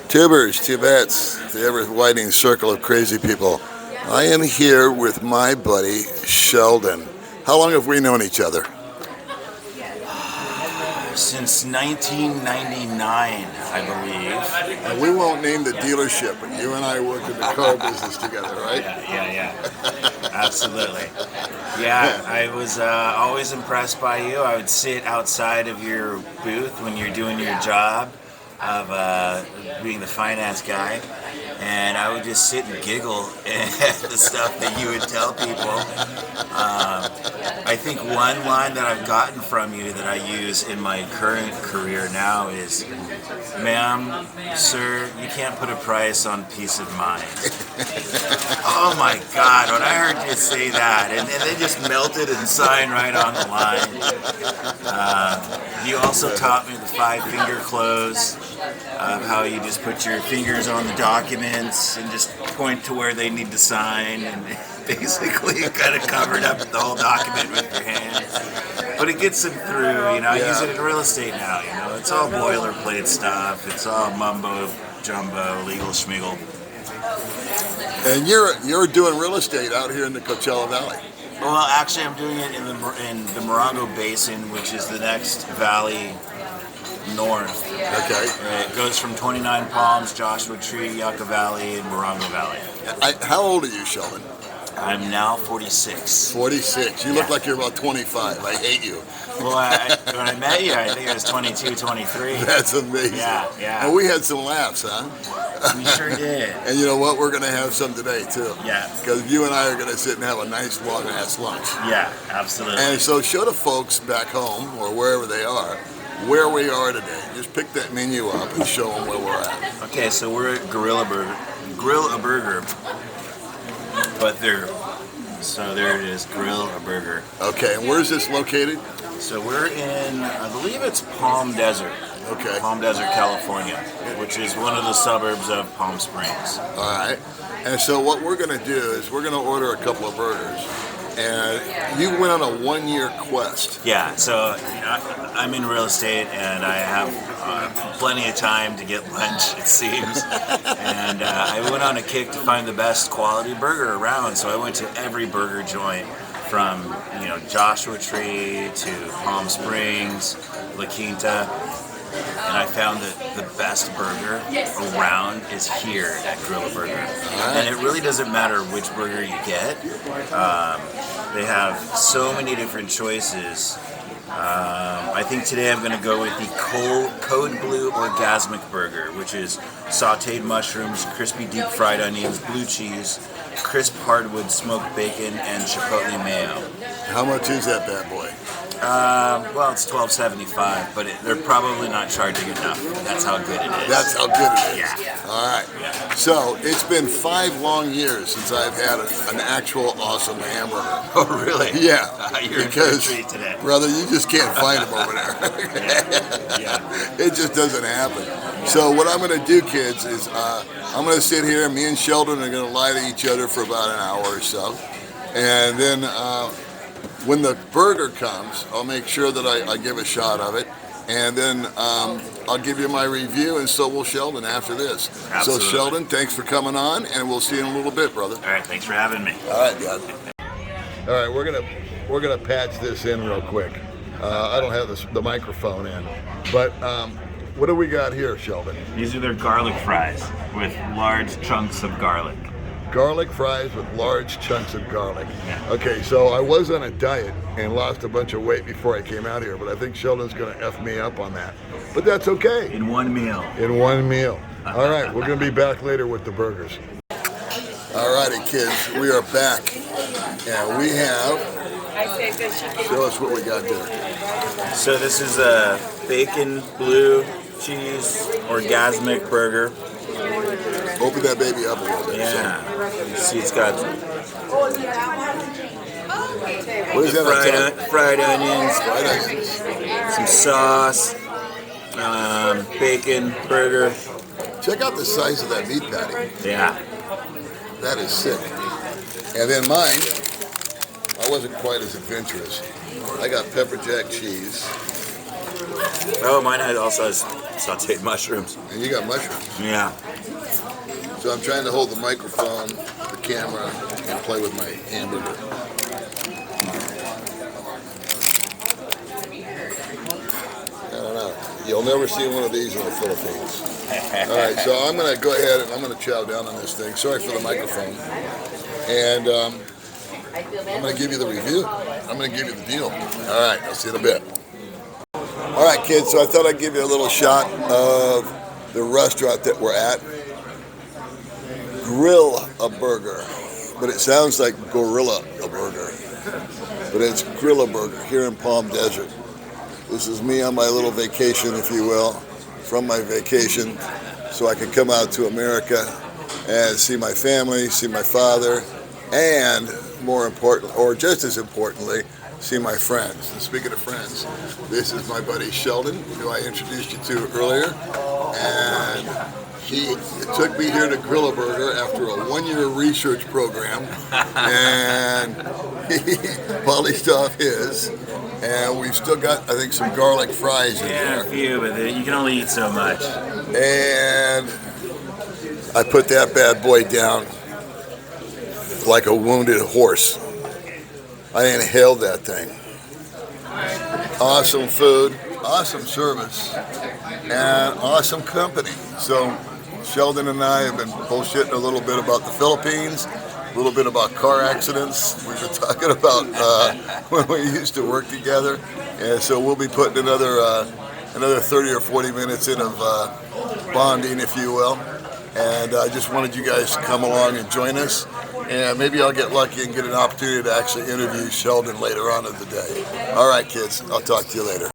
Tubers, Tubettes, the ever-widening circle of crazy people. I am here with my buddy Sheldon. How long have we known each other? Since 1999, I believe. And we won't name the dealership, but you and I worked in the car business together, right? Yeah. Absolutely. Yeah, I was always impressed by you. I would sit outside of your booth when you're doing your job of being the finance guy, and I would just sit and giggle at the stuff that you would tell people. I think one line that I've gotten from you that I use in my current career now is, "Ma'am, sir, you can't put a price on peace of mind." Oh my God, when I heard you say that, and they just melted and signed right on the line. You also taught me the 5-finger close, of how you just put your fingers on the documents and just point to where they need to sign, and basically kind of covered up the whole document with your hands. But it gets them through, you know. I use it in real estate now, you know. It's all boilerplate stuff. It's all mumbo jumbo, legal schmiggle. And you're doing real estate out here in the Coachella Valley. Well, actually, I'm doing it in the Morongo Basin, which is the next valley north. Okay. It goes from 29 Palms, Joshua Tree, Yucca Valley, and Morongo Valley. How old are you, Sheldon? I'm now 46. 46. You look like you're about 25. I hate you. Well, when I met you, I think I was 22, 23. That's amazing. Yeah. And we had some laughs, huh? We sure did. And you know what? We're going to have some today, too. Yeah. Because you and I are going to sit and have a nice, long-ass lunch. Yeah, absolutely. And so show the folks back home, or wherever they are, where we are today. Just pick that menu up and show them where we're at. Okay, so we're at Grill a Burger. But there it is, Grill a Burger. Okay, and where's this located? So we're in, I believe it's Palm Desert. Okay. Palm Desert, California, which is one of the suburbs of Palm Springs. All right. And so what we're going to do is we're going to order a couple of burgers. And you went on a 1-year quest. Yeah, so I'm in real estate, and I have plenty of time to get lunch, it seems. And I went on a kick to find the best quality burger around, so I went to every burger joint from Joshua Tree to Palm Springs, La Quinta, and I found that the best burger around is here at Grill a Burger. And it really doesn't matter which burger you get. They have so many different choices. I think today I'm going to go with the Code Blue Orgasmic Burger, which is sauteed mushrooms, crispy deep fried onions, blue cheese, crisp hardwood smoked bacon, and chipotle mayo. How much is that bad boy? Well, it's $12.75, but they're probably not charging enough. That's how good it is. That's how good it is. Yeah. All right. Yeah. So it's been 5 long years since I've had an actual awesome hamburger. Oh, really? Yeah. You're because, in for a treat today. brother, you just can't find them over there. Yeah. It just doesn't happen. So what I'm going to do, kids, is I'm going to sit here. Me and Sheldon are going to lie to each other for about an hour or so, and then when the burger comes, I'll make sure that I give a shot of it, and then I'll give you my review, and so will Sheldon after this. Absolutely. So Sheldon, thanks for coming on, and we'll see you in a little bit, brother. All right, thanks for having me. All right, guys. All right, we're gonna patch this in real quick. I don't have the microphone in, but what do we got here, Sheldon? These are their garlic fries with large chunks of garlic. Garlic fries with large chunks of garlic. Yeah. Okay, so I was on a diet and lost a bunch of weight before I came out here, but I think Sheldon's gonna F me up on that. But that's okay. In one meal. In one meal. All right, we're gonna be back later with the burgers. All righty, kids, we are back. And we have, show us what we got there. So this is a bacon, blue cheese, orgasmic burger. Open that baby up a little bit. Yeah. You see it's got What is that? fried onions, Fried onions. some sauce, bacon, burger. Check out the size of that meat patty. Yeah. That is sick. And then mine, I wasn't quite as adventurous. I got pepper jack cheese. Oh, mine also has sauteed mushrooms. And you got mushrooms. Yeah. So I'm trying to hold the microphone, the camera, and play with my hamburger. I don't know. You'll never see one of these in the Philippines. All right, so I'm going to go ahead and I'm going to chow down on this thing. Sorry for the microphone. And I'm going to give you the review. I'm going to give you the deal. All right, I'll see you in a bit. All right, kids, so I thought I'd give you a little shot of the restaurant that we're at. Grill a burger, but it sounds like gorilla a burger. But it's Grill a Burger here in Palm Desert. This is me on my little vacation, if you will, from my vacation, so I can come out to America and see my family, see my father, and more important, or just as importantly, see my friends. And speaking of friends, this is my buddy Sheldon, who I introduced you to earlier, and he took me here to Grill a Burger after a one-year research program, and he polished off his, and we've still got, I think, some garlic fries in there. A few, but you can only eat so much. And I put that bad boy down like a wounded horse. I inhaled that thing. Awesome food, awesome service, and awesome company. So Sheldon and I have been bullshitting a little bit about the Philippines, a little bit about car accidents. We've been talking about when we used to work together, and so we'll be putting another 30 or 40 minutes in of bonding, if you will. And I just wanted you guys to come along and join us, and maybe I'll get lucky and get an opportunity to actually interview Sheldon later on in the day. All right, kids, I'll talk to you later.